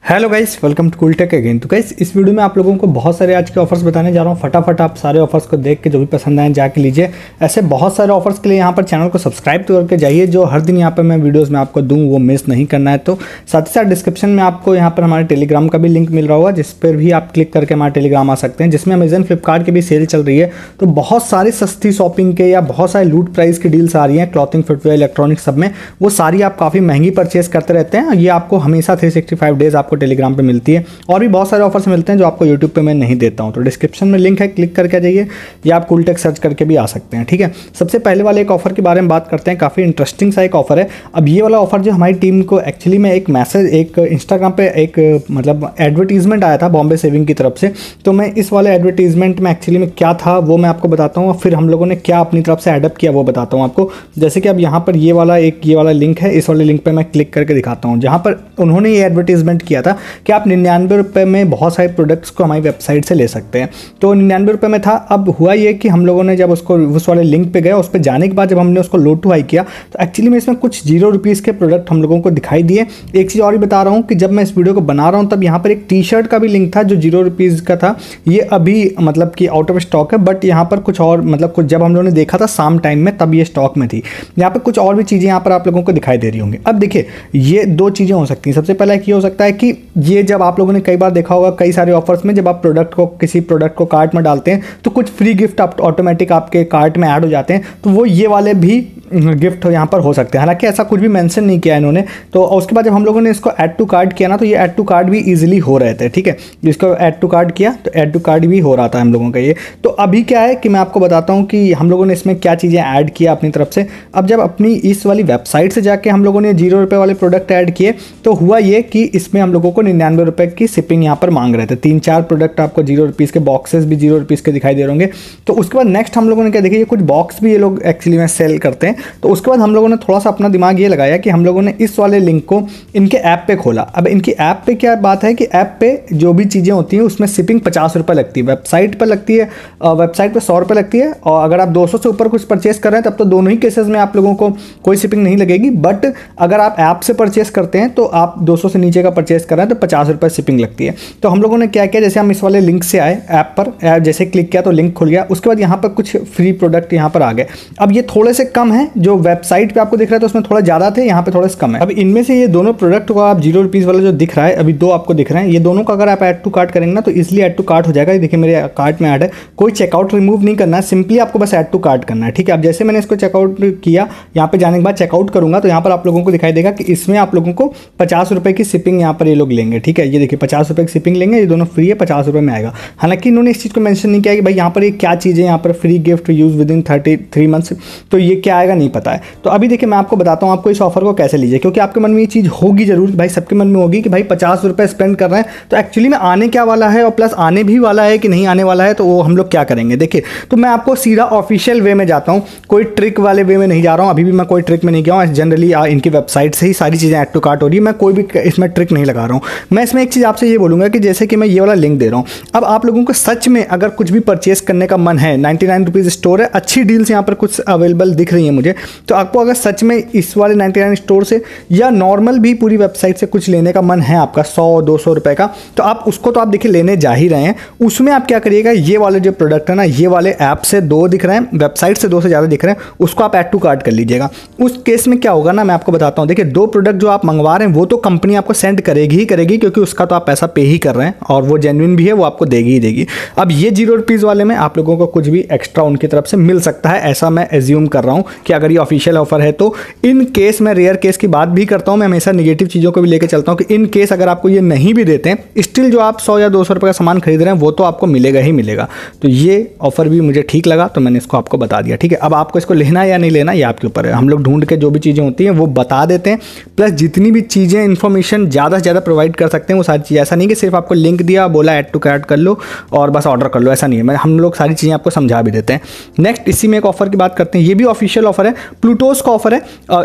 Hello guys, welcome to Cooltech again. तो guys, इस video में आप लोगों को बहुत सारे आज के ऑफर्स बताने जा रहा हूँ। फटाफट आप सारे ऑफर्स को देख के जो भी पसंद आए जाके लीजिए। ऐसे बहुत सारे ऑफर्स के लिए यहाँ पर चैनल को सब्सक्राइब तो करके जाइए, जो हर दिन यहाँ पर मैं वीडियोस में आपको दूँ वो मिस नहीं करना है। तो साथ ही साथ डिस्क्रिप्शन में आपको यहाँ पर हमारे टेलीग्राम का भी लिंक मिल रहा होगा, जिस पर भी आप क्लिक करके हमारे टेलीग्राम आ सकते हैं, जिसमें अमेजन फ्लिपकार्ट की भी सेल चल रही है। तो बहुत सारी सस्ती शॉपिंग के या बहुत सारे लूट प्राइस की डील्स आ रही हैं, क्लॉथिंग, फुटवेयर, इलेक्ट्रॉनिक्स सब में। वो सारी आप काफ़ी महंगी परचेस करते रहते हैं। ये आपको हमेशा 365 डेज आपको टेलीग्राम पर मिलती है। और भी बहुत सारे ऑफर्स मिलते हैं जो आपको यूट्यूब पे मैं नहीं देता हूं। तो डिस्क्रिप्शन में लिंक है, क्लिक करके आ जाइए, या आप कूलटेक सर्च करके भी आ सकते हैं। ठीक है, सबसे पहले वाले एक ऑफर के बारे में बात करते हैं। काफ़ी इंटरेस्टिंग सा एक ऑफर है। अब ये वाला ऑफर जो हमारी टीम को एक्चुअली में एक मैसेज, एक इंस्टाग्राम पे एक मतलब एडवर्टीजमेंट आया था बॉम्बे सेविंग की तरफ से। तो मैं इस वाले एडवर्टीजमेंट में एक्चुअली में क्या था वो मैं आपको बताता हूँ, और फिर हम लोगों ने क्या अपनी तरफ से एडअप किया वो बताता हूँ आपको। जैसे कि अब यहाँ पर ये वाला लिंक है, इस वाले लिंक पर मैं क्लिक करके दिखाता हूँ, जहाँ पर उन्होंने ये एडवर्टीजमेंट किया था कि आप 99 रुपये में बहुत सारे प्रोडक्ट्स को हमारी वेबसाइट से ले सकते हैं। तो 99 रुपये में था। अब हुआ ये कि हम लोगों ने जब उसको उस वाले लिंक पे गए, उस पर जाने के बाद जब हमने उसको लोड टू हाई किया तो एक्चुअली में इसमें कुछ 0 रुपीज़ के प्रोडक्ट हम लोगों को दिखाई दिए। एक चीज़ और ही बता रहा हूँ कि जब मैं इस वीडियो को बना रहा हूँ तब यहाँ पर एक टी शर्ट का भी लिंक था जो 0 रुपीज़ का था। ये अभी मतलब कि आउट ऑफ स्टॉक है, बट यहाँ पर कुछ और मतलब कुछ जब हम लोगों ने देखा था शाम टाइम में तब ये स्टॉक में थी। यहाँ पर कुछ और भी चीज़ें यहाँ पर आप लोगों को दिखाई दे रही होंगी। अब देखिए, ये दो चीज़ें हो सकती हैं। सबसे पहला एक ये हो सकता है कि ये जब आप लोगों ने कई बार देखा होगा कई सारे ऑफर्स में, जब आप किसी प्रोडक्ट को कार्ट में डालते हैं तो कुछ फ्री गिफ्ट ऑटोमेटिक आपके कार्ट में ऐड हो जाते हैं। तो वो ये वाले भी गिफ्ट यहाँ पर हो सकते हैं। हालांकि ऐसा कुछ भी मेंशन नहीं किया इन्होंने। तो उसके बाद जब हम लोगों ने इसको ऐड टू कार्ट किया ना, तो ये ऐड टू कार्ट भी इजीली हो रहे थे। ठीक है, जिसको ऐड टू कार्ट किया तो ऐड टू कार्ट भी हो रहा था हम लोगों का ये। तो अभी क्या है कि मैं आपको बताता हूँ कि हम लोगों ने इसमें क्या चीज़ें ऐड किया अपनी तरफ से। अब जब अपनी इस वाली वेबसाइट से जाके हम लोगों ने 0 रुपये वाले प्रोडक्ट ऐड किए तो हुआ ये कि इसमें हम लोगों को 99 रुपये की शिपिंग यहाँ पर मांग रहे थे। 3-4 प्रोडक्ट आपको 0 रुपीज़ के, बॉक्सेस भी 0 रुपीज़ के दिखाई दे रहे होंगे। तो उसके बाद नेक्स्ट हम लोगों ने क्या देखिए, ये कुछ बॉक्स भी ये लोग एक्चुअली में सेल करते हैं। तो उसके बाद हम लोगों ने थोड़ा सा अपना दिमाग ये लगाया कि हम लोगों ने इस वाले लिंक को इनके ऐप पे खोला। अब इनकी ऐप पे क्या बात है कि ऐप पे जो भी चीज़ें होती हैं उसमें शिपिंग 50 रुपये लगती है, वेबसाइट पर लगती है, वेबसाइट पर 100 रुपये लगती है। और अगर आप 200 से ऊपर कुछ परचेस कर रहे हैं तब तो दोनों ही केसेस में आप लोगों को कोई शिपिंग नहीं लगेगी। बट अगर आप ऐप से परचेस करते हैं तो आप 200 से नीचे का परचेस कर रहे हैं तो 50 रुपये शिपिंग लगती है। तो हम लोगों ने क्या किया, जैसे हम इस वाले लिंक से आए, ऐप पर जैसे क्लिक किया तो लिंक खुल गया। उसके बाद यहाँ पर कुछ फ्री प्रोडक्ट यहाँ पर आ गए। अब ये थोड़े से कम है, जो वेबसाइट पे आपको दिख रहा है तो उसमें थोड़ा ज़्यादा थे, यहाँ पे थोड़े से कम है। अब इनमें से ये दोनों प्रोडक्ट को आप 0 रुपीज़ वाला जो दिख रहा है, अभी 2 आपको दिख रहे हैं, ये दोनों का अगर आप ऐड टू कार्ट करेंगे ना तो इसलिए ऐड टू कार्ट हो जाएगा। देखिए मेरे कार्ट में ऐड है, कोई चेकआउट रिमूव नहीं करना है, सिंपली आपको बस ऐड टू कार्ट करना है। ठीक है, अब जैसे मैंने इसको चेकआउट किया, यहाँ पे जाने के बाद चेकआउट करूंगा तो यहाँ पर आप लोगों को दिखाई देगा कि इसमें आप लोगों को 50 रुपये की शिपिंग यहाँ पर ये लोग लेंगे। ठीक है, ये देखिए 50 रुपये की शिपिंग लेंगे, ये दोनों फ्री है, 50 रुपये में आएगा। हालांकि इन्होंने इस चीज़ को मेंशन नहीं किया कि भाई यहाँ पर ये क्या चीज़ है, यहाँ पर free gift use with in 33 months, तो ये क्या आएगा नहीं पता है। तो अभी देखिए मैं आपको बताता हूँ आपको इस ऑफर को कैसे लीजिए, क्योंकि आपके मन में ये चीज़ होगी जरूर, भाई सबके मन में होगी कि भाई 50 रुपये स्पेंड कर रहे हैं तो एक्चुअली में आने क्या वाला है, और प्लस आने भी वाला है कि नहीं आने वाला है, तो वो हम लोग क्या करेंगे। देखिए, तो मैं आपको सीधा ऑफिशियल वे में जाता हूँ, कोई ट्रिक वाले वे में नहीं जा रहा हूँ। अभी भी मैं कोई ट्रिक में नहीं गया हूँ, जनरली इनकी वेबसाइट से ही सारी चीज़ें ऐड टू कार्ट हो रही है, मैं कोई भी इसमें ट्रिक नहीं लगा रहा हूँ। मैं इसमें एक चीज़ आपसे ये बोलूँगा कि जैसे कि मैं ये वाला लिंक दे रहा हूँ, अब आप लोगों को सच में अगर कुछ भी परचेस करने का मन है, 99 रुपीज़ स्टोर है, अच्छी डील्स यहाँ पर कुछ अवेलेबल दिख रही है मुझे, तो आपको अगर सच में इस वाले 99 स्टोर से या नॉर्मल भी पूरी वेबसाइट से कुछ लेने का मन है आपका 100-200 रुपये का, तो आप उसको तो आप देखिए लेने जा ही रहे हैं। उसमें आप क्या करिएगा, ये वाले जो प्रोडक्ट है ना, ये वाले ऐप से 2 दिख रहे हैं, वेबसाइट से 2 से ज़्यादा दिख रहे हैं, उसको आप ऐड टू कार्ट कर लीजिएगा। उस केस में क्या होगा ना, मैं आपको बताता हूँ। देखिए, 2 प्रोडक्ट जो आप मंगवा रहे हैं वो तो कंपनी आपको सेंड करेगी ही करेगी, क्योंकि उसका तो आप पैसा पे ही कर रहे हैं और वो जेन्युइन भी है, वो आपको देगी ही देगी। अब ये 0 रुपीज़ वाले में आप लोगों को कुछ भी एक्स्ट्रा उनकी तरफ से मिल सकता है, ऐसा मैं एज्यूम कर रहा हूँ कि अगर ये ऑफिशियल ऑफर है तो। इन केस मैं रेयर केस की बात भी करता हूँ, मैं हमेशा नेगेटिव चीज़ों को भी लेकर चलता हूँ कि इन केस अगर आपको ये नहीं भी देते हैं, स्टिल जो आप 100 या 200 रुपये का सामान खरीद रहे हैं वो तो आपको मिलेगा ही मिलेगा। तो ये ऑफर भी मुझे ठीक लगा तो मैंने इसको आपको बता दिया। ठीक है, अब आपको इसको लेना या नहीं लेना ये आपके ऊपर है। हम लोग ढूंढ के जो भी चीज़ें होती हैं वो बता देते हैं, प्लस जितनी भी चीज़ें इन्फॉर्मेशन ज़्यादा से ज़्यादा प्रोवाइड कर सकते हैं वो सारी चीज़ें। ऐसा नहीं कि सिर्फ आपको लिंक दिया, बोला ऐड टू कार्ट कर लो और बस ऑर्डर कर लो, ऐसा नहीं है। हम लोग सारी चीज़ें आपको समझा भी देते हैं। नेक्स्ट इसी में एक ऑफर की बात करते हैं, ये भी ऑफिशियल ऑफर है, प्लूटोस का ऑफर है।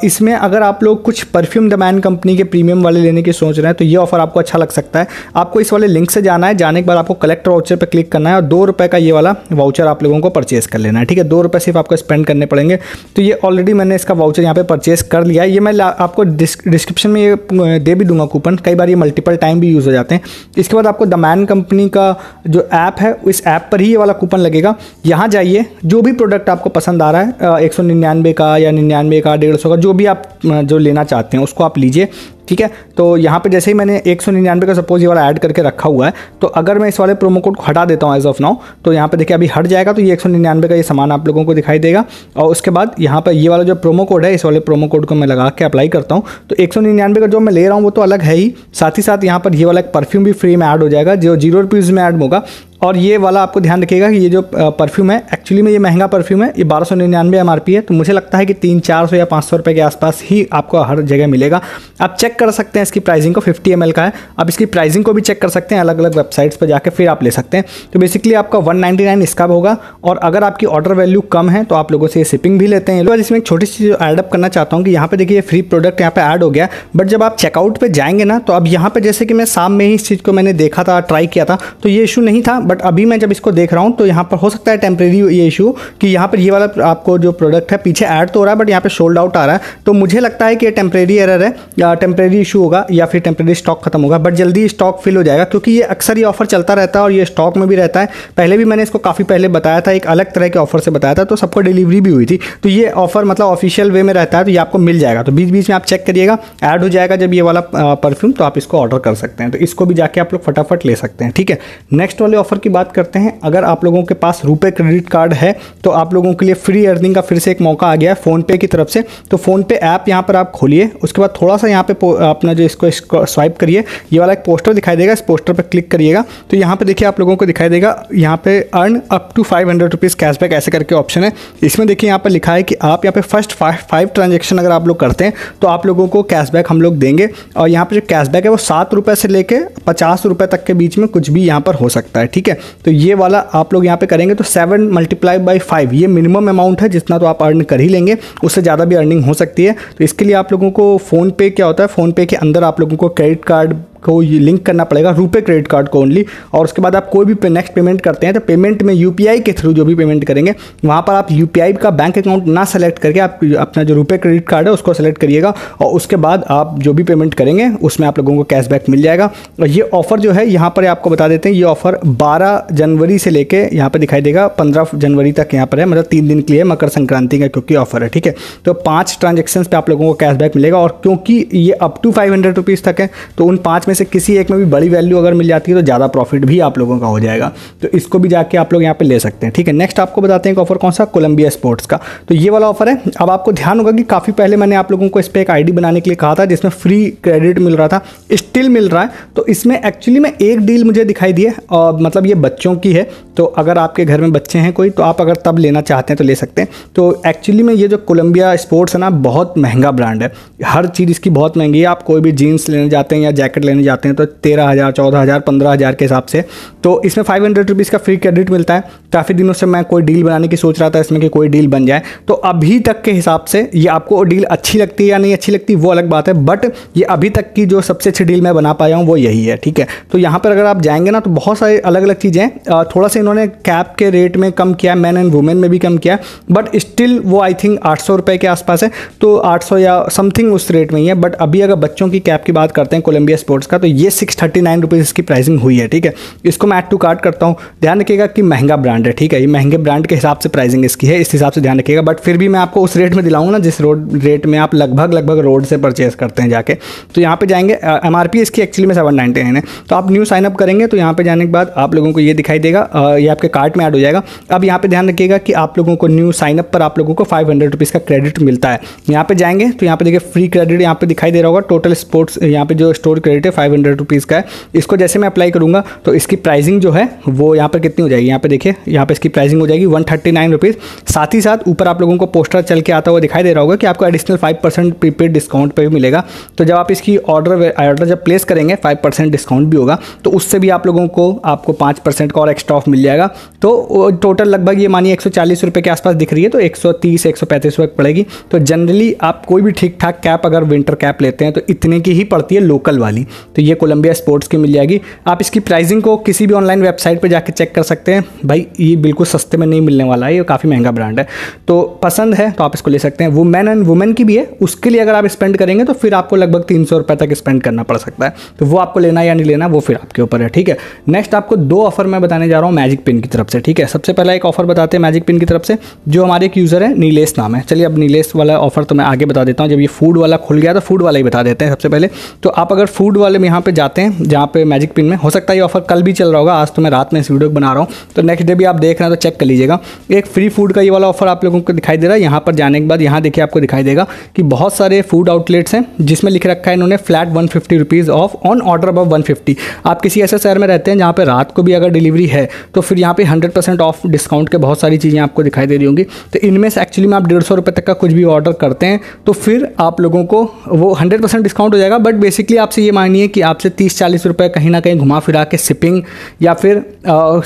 इसमें अगर आप लोग कुछ परफ्यूम द मैन कंपनी के प्रीमियम वाले लेने की सोच रहे हैं तो ये ऑफर आपको अच्छा लग सकता है। आपको इस वाले लिंक से जाना है, जाने के बाद आपको कलेक्ट वाउचर पर क्लिक करना है और ₹2 का ये वाला वाउचर आप लोगों को परचेस कर लेना है, ठीक है। ₹2 सिर्फ आपको स्पेंड करने पड़ेंगे। तो ये ऑलरेडी मैंने इसका वाउचर यहाँ पे परचेस कर लिया है। ये मैं आपको डिस्क्रिप्शन में ये दे भी दूंगा कूपन, कई बार ये मल्टीपल टाइम भी यूज़ हो जाते हैं। इसके बाद आपको द मैन कंपनी का जो ऐप है इस ऐप पर ही ये वाला कूपन लगेगा। यहाँ जाइए, जो भी प्रोडक्ट आपको पसंद आ रहा है 199 का या 99 का 150 का, जो भी आप जो लेना चाहते हैं उसको आप लीजिए, ठीक है। तो यहाँ पे जैसे ही मैंने 199 का सपोज ये वाला ऐड करके रखा हुआ है, तो अगर मैं इस वाले प्रोमो कोड को हटा देता हूँ एज ऑफ नाउ, तो यहाँ पे देखिए अभी हट जाएगा, तो ये 199 का ये सामान आप लोगों को दिखाई देगा। और उसके बाद यहाँ पर ये वाला जो प्रोमो कोड है, इस वाले प्रोमो कोड को मैं लगा के अप्लाई करता हूँ, तो 199 का जो मैं ले रहा हूँ वो तो अलग है ही, साथ ही साथ यहाँ पर ये वाला एक परफ्यूम भी फ्री में ऐड हो जाएगा जो ₹0 में ऐड होगा। और ये वाला आपको ध्यान रखिएगा कि ये जो परफ्यूम है एक्चुअली में ये महंगा परफ्यूम है, ये 1299 MRP है, तो मुझे लगता है कि 300-400 या 500 रुपये के आसपास ही आपको हर जगह मिलेगा। आप चेक कर सकते हैं इसकी प्राइसिंग को, 50 ml का है। आप इसकी प्राइसिंग को भी चेक कर सकते हैं अलग अलग वेबसाइट्स पर जाकर, फिर आप ले सकते हैं। तो बेसिकली आपका 199 इसका होगा, और अगर आपकी ऑर्डर वैल्यू कम है तो आप लोगों से ये शिपिंग भी लेते हैं। इसमें एक छोटी सी एडअप करना चाहता हूँ कि यहाँ पे देखिए ये फ्री प्रोडक्ट यहाँ पे ऐड हो गया, बट जब आप चेकआउट पे जाएंगे ना, तो अब यहाँ पे जैसे कि मैं शाम में ही इस चीज़ को मैंने देखा था, ट्राई किया था, तो ये इशू नहीं था। बट अभी मैं जब इसको देख रहा हूं तो यहाँ पर हो सकता है टेम्परेरी ये इशू कि यहाँ पर ये वाला आपको जो प्रोडक्ट है पीछे ऐड तो हो रहा है बट यहाँ पे सोल्ड आउट आ रहा है। तो मुझे लगता है कि ये टेम्परेरी एरर है या टेम्परेरी इशू होगा या फिर टेम्परेरी स्टॉक खत्म होगा, बट जल्दी स्टॉक फिल हो जाएगा क्योंकि ये अक्सर ये ऑफर चलता रहता है और ये स्टॉक में भी रहता है। पहले भी मैंने इसको काफ़ी पहले बताया था, एक अलग तरह के ऑफर से बताया था, तो सबको डिलीवरी भी हुई थी। तो ये ऑफर मतलब ऑफिशियल वे में रहता है, तो ये आपको मिल जाएगा। तो बीच बीच में आप चेक करिएगा, ऐड हो जाएगा जब ये वाला परफ्यूम, तो आप इसको ऑर्डर कर सकते हैं। तो इसको भी जाके आप लोग फटाफट ले सकते हैं, ठीक है। नेक्स्ट वाले ऑफर की बात करते हैं। अगर आप लोगों के पास रुपए क्रेडिट कार्ड है तो आप लोगों के लिए फ्री अर्निंग का फिर से एक मौका आ गया है फोन पे की तरफ से। तो फोन पे ऐप यहाँ पर आप खोलिए, उसके बाद थोड़ा सा यहाँ पे अपना जो इसको स्वाइप करिए, ये वाला एक पोस्टर दिखाई देगा, इस पोस्टर पर क्लिक करिएगा। तो यहाँ पे देखिए आप लोगों को दिखाई देगा यहाँ पे earn up to 500 rupees cashback ऐसे करके ऑप्शन है। इसमें देखिए यहाँ पर लिखा है कि आप यहाँ पे फर्स्ट 5 ट्रांजेक्शन अगर आप लोग करते हैं तो आप लोगों को कैशबैक हम लोग देंगे। और यहाँ पे जो कैशबैक है वो ₹7 से लेके ₹50 तक के बीच में कुछ भी यहाँ पर हो सकता है, ठीक है। तो ये वाला आप लोग यहाँ पे करेंगे तो 7 × 5 ये मिनिमम अमाउंट है, जितना तो आप अर्न कर ही लेंगे, उससे ज़्यादा भी अर्निंग हो सकती है। तो इसके लिए आप लोगों को फ़ोन पे क्या होता है, फ़ोन पे के अंदर आप लोगों को क्रेडिट कार्ड को ये लिंक करना पड़ेगा, रुपए क्रेडिट कार्ड को ओनली। और उसके बाद आप कोई भी नेक्स्ट पेमेंट करते हैं तो पेमेंट में UPI के थ्रू जो भी पेमेंट करेंगे वहाँ पर आप UPI का बैंक अकाउंट ना सेलेक्ट करके आप अपना जो रुपए क्रेडिट कार्ड है उसको सेलेक्ट करिएगा, और उसके बाद आप जो भी पेमेंट करेंगे उसमें आप लोगों को कैशबैक मिल जाएगा। और ये ऑफर जो है यहाँ पर आपको बता देते हैं, ये ऑफर 12 जनवरी से लेके यहाँ पर दिखाई देगा 15 जनवरी तक यहाँ पर है, मतलब 3 दिन के लिए, मकर संक्रांति का क्योंकि ऑफर है, ठीक है। तो 5 ट्रांजेक्शन पे आप लोगों को कैशबैक मिलेगा, और क्योंकि ये अप टू 500 रुपीज़ तक है तो उन 5 में से किसी एक में भी बड़ी वैल्यू अगर मिल जाती है तो ज़्यादा प्रॉफिट भी आप लोगों का हो जाएगा। तो इसको भी जाके आप लोग यहाँ पे ले सकते हैं, ठीक है। नेक्स्ट आपको बताते हैं एक ऑफर कौन सा, कोलंबिया स्पोर्ट्स का। तो ये वाला ऑफर है। अब आपको ध्यान होगा कि काफ़ी पहले मैंने आप लोगों को इस पर एक ID बनाने के लिए कहा था जिसमें फ्री क्रेडिट मिल रहा था, स्टिल मिल रहा है। तो इसमें एक्चुअली में एक डील मुझे दिखाई दी है, और मतलब ये बच्चों की है, तो अगर आपके घर में बच्चे हैं कोई तो आप अगर तब लेना चाहते हैं तो ले सकते हैं। तो एक्चुअली में ये जो कोलंबिया स्पोर्ट्स है ना, बहुत महंगा ब्रांड है, हर चीज़ इसकी बहुत महंगी है। आप कोई भी जीन्स लेने जाते हैं या जैकेट लेने जाते हैं तो 13,000, 14,000, 15,000 के हिसाब से। तो इसमें 500 रुपीज़ का फ्री क्रेडिट मिलता है। काफ़ी दिनों से मैं कोई डील बनाने की सोच रहा था इसमें कि कोई डील बन जाए, तो अभी तक के हिसाब से ये आपको डील अच्छी लगती है या नहीं अच्छी लगती वो अलग बात है, बट ये अभी तक की जो सबसे अच्छी डील मैं बना पाया हूँ वो यही है, ठीक है। तो यहाँ पर अगर आप जाएंगे ना तो बहुत सारी अलग अलग चीज़ें, थोड़ा सा इन्होंने कैप के रेट में कम किया, मैन एंड वुमेन में भी कम किया, बट स्टिल वो आई थिंक 800 रुपये के आसपास है, तो 800 या समथिंग उस रेट में ही है। बट अभी अगर बच्चों की कैप की बात करते हैं कोलंबिया स्पोर्ट्स का, तो ये 639 रुपीज़ इसकी प्राइसिंग हुई है, ठीक है। इसको मैं ऐड टू कार्ट करता हूँ। ध्यान रखिएगा कि महंगा ब्रांड है, ठीक है, ये महंगे ब्रांड के हिसाब से प्राइसिंग इसकी है, इस हिसाब से ध्यान रखिएगा। बट फिर भी मैं आपको उस रेट में दिलाऊंगा ना जिस रेट में आप लगभग रोड से परचेस करते हैं जाके। तो यहाँ पे जाएंगे, MRP इसकी एक्चुअली में 799 है। तो आप न्यू साइनअप करेंगे तो यहाँ पे जाने के बाद आप लोगों को ये दिखाई देगा, ये आपके कार्ट में ऐड हो जाएगा। अब यहाँ पे ध्यान रखिएगा कि आप लोगों को न्यू साइनअप पर आप लोगों को 500 रुपीज़ का क्रेडिट मिलता है। यहाँ पे जाएंगे तो यहाँ पे देखिए फ्री क्रेडिट यहाँ पे दिखाई दे रहा होगा, टोटल स्पोर्ट्स यहाँ पे जो स्टोर क्रेडिट है 500 रुपीज़ का है। इसको जैसे मैं अप्लाई करूँगा तो इसकी प्राइसिंग जो है वो यहाँ पर कितनी हो जाएगी, यहाँ पे देखिए, यहाँ पे इसकी प्राइसिंग हो जाएगी 139 रुपीज़। साथ ही साथ ऊपर आप लोगों को पोस्टर चल के आता हुआ दिखाई दे रहा होगा कि आपको एडिशनल 5% प्रीपेड डिस्काउंट पे भी मिलेगा। तो जब आप इसकी ऑर्डर जब प्लेस करेंगे 5% डिस्काउंट भी होगा, तो उससे भी आप लोगों को आपको 5% का और एक्स्ट्रा ऑफ मिल जाएगा। तो टोटल लगभग ये मानिए 140 रुपये के आसपास दिख रही है, तो 130-135 रुपये पड़ेगी। तो जनरली आप कोई भी ठीक ठाक कैप अगर विंटर कैप लेते हैं तो इतने की ही पड़ती है लोकल वाली। तो ये कोलंबिया स्पोर्ट्स की मिल जाएगी। आप इसकी प्राइसिंग को किसी भी ऑनलाइन वेबसाइट पर जाकर चेक कर सकते हैं। भाई ये बिल्कुल सस्ते में नहीं मिलने वाला है, ये काफ़ी महंगा ब्रांड है। तो पसंद है तो आप इसको ले सकते हैं। वुमेन एंड वुमेन की भी है, उसके लिए अगर आप स्पेंड करेंगे तो फिर आपको लगभग 300 रुपये तक स्पेंड करना पड़ सकता है। तो वो आपको लेना या नहीं लेना वो फिर आपके ऊपर है, ठीक है। नेक्स्ट आपको 2 ऑफर मैं बताने जा रहा हूँ मैजिक पिन की तरफ से, ठीक है। सबसे पहला एक ऑफर बताते हैं मैजिक पिन की तरफ से, जो हमारे एक यूज़र है नीलेश नाम है। चलिए अब नीलेश वाला ऑफर तो मैं आगे बता देता हूँ। जब ये फूड वाला खुल गया तो फूड वाला ही बता देते हैं सबसे पहले। तो आप अगर फूड वाले में यहाँ पे जाते हैं जहाँ पे मैजिक पिन में, हो सकता है ये ऑफर कल भी चल रहा होगा, आज तो मैं रात में इस वीडियो बना रहा हूँ, तो नेक्स्ट डे भी आप देख रहे हैं तो चेक कर लीजिएगा। एक फ्री फूड का ये वाला ऑफर आप लोगों को दिखाई दे रहा है। यहाँ पर जाने के बाद यहाँ देखिए आपको दिखाई देगा कि बहुत सारे फूड आउटलेट्स हैं जिसमें लिख रखा है इन्होंने flat 150 rupees of on order above 150। आप किसी ऐसे शहर में रहते हैं जहाँ पे रात को भी अगर डिलीवरी है तो फिर यहाँ पे 100% ऑफ डिस्काउंट के बहुत सारी चीज़ें आपको दिखाई दे रही होंगी। तो इनमें से एक्चुअली में आप 150 रुपये तक का कुछ भी ऑर्डर करते हैं तो फिर आप लोगों को वो 100% डिस्काउंट हो जाएगा। बट बेसिकली आपसे ये मानिए कि आपसे 30-40 रुपये कहीं ना कहीं घुमा फिरा के शिपिंग या फिर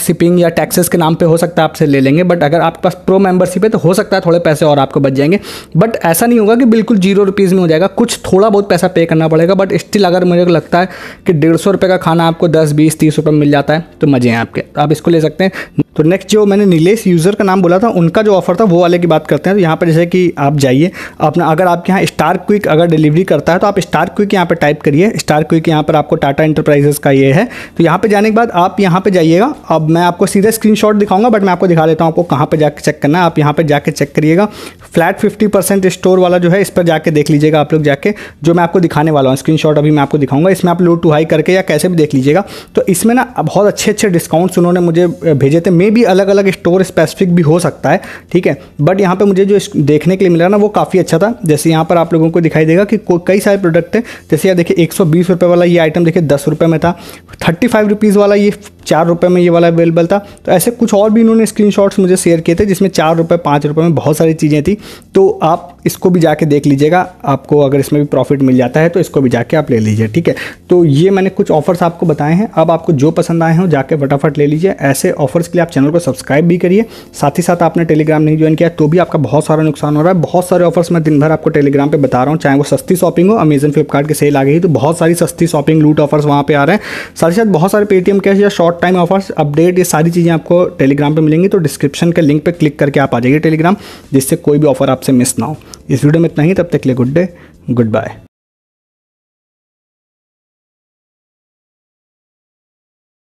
शिपिंग या टैक्सेस के नाम पे हो सकता है आपसे ले लेंगे। बट अगर आपके पास प्रो मेंबरशिप है तो हो सकता है थोड़े पैसे और आपको बच जाएंगे। बट ऐसा नहीं होगा कि बिल्कुल 0 रुपीज़ में हो जाएगा, कुछ थोड़ा बहुत पैसा पे करना पड़ेगा। बट स्टिल अगर मुझे लगता है कि 150 रुपये का खाना आपको 10, 20, 30 रुपये मिल जाता है तो मज़े हैं आपके, आप इसको ले सकते हैं। तो नेक्स्ट जो मैंने नीलेश यूज़र का नाम बोला था उनका जो ऑफर था वो वाले की बात करते हैं। तो यहाँ पर जैसे कि आप जाइए अपना, अगर आपके यहाँ स्टार क्विक अगर डिलीवरी करता है तो आप स्टार क्विक यहाँ पर टाइप करिए। स्टार क्विक यहाँ पर आपको टाटा इंटरप्राइजेस का ये है। तो यहाँ पे जाने के बाद आप यहाँ पे जाइएगा। अब मैं आपको सीधे स्क्रीनशॉट दिखाऊंगा बट मैं आपको दिखा देता हूँ आपको कहाँ पे जाके चेक करना है। आप यहाँ पे जाके चेक करिएगा, फ्लैट 50% स्टोर वाला जो है इस पर जाके देख लीजिएगा आप लोग जाके, जो मैं आपको दिखाने वाला हूँ स्क्रीनशॉट अभी मैं आपको दिखाऊंगा। इसमें आप लो टू हाई करके या कैसे भी देख लीजिएगा। तो इसमें ना बहुत अच्छे डिस्काउंट्स उन्होंने मुझे भेजे थे। मे भी अलग अलग स्टोर स्पेसिफिक भी हो सकता है, ठीक है। बट यहाँ पे मुझे जो देखने के लिए मिला ना वो काफ़ी अच्छा था। जैसे यहाँ पर आप लोगों को दिखाई देगा कि कई सारे प्रोडक्ट हैं। जैसे यहाँ देखिए 120 रुपये वाला ये आइटम देखिए 10 रुपये में था, 35 रुपीज़ वाला ये 4 रुपये में ये वाला अवेलेबल था। तो ऐसे कुछ और भी इन्होंने स्क्रीनशॉट्स मुझे शेयर किए थे जिसमें 4 रुपये 5 रुपये में बहुत सारी चीज़ें थी। तो आप इसको भी जाके देख लीजिएगा, आपको अगर इसमें भी प्रॉफिट मिल जाता है तो इसको भी जाके आप ले लीजिए, ठीक है। तो ये मैंने कुछ ऑफर्स आपको बताए हैं। अब आपको जो पसंद आए हो जाके फटाफट ले लीजिए। ऐसे ऑफर्स के लिए आप चैनल को सब्सक्राइब भी करिए। साथ ही साथ आपने टेलीग्राम नहीं ज्वाइन किया तो भी आपका बहुत सारा नुकसान हो रहा है। बहुत सारे ऑफर्स मैं दिन भर आपको टेलीग्राम पे बता रहा हूँ, चाहे वो सस्ती शॉपिंग हो, अमेजन फ्लिपकार्ट की सेल आ गई तो बहुत सारी सस्ती शॉपिंग लूट ऑफर्स वहाँ पे आ रहे हैं। साथ ही साथ बहुत सारे पेटीएम कैश या शॉर्ट टाइम ऑफर्स, अपडेट, ये सारी चीज़ें आपको टेलीग्राम पे मिलेंगी। तो डिस्क्रिप्शन के लिंक पे क्लिक करके आप आ जाइए टेलीग्राम, जिससे कोई भी ऑफर आपसे मिस ना हो। इस वीडियो में इतना ही, तब तक के लिए गुड डे, गुड बाय।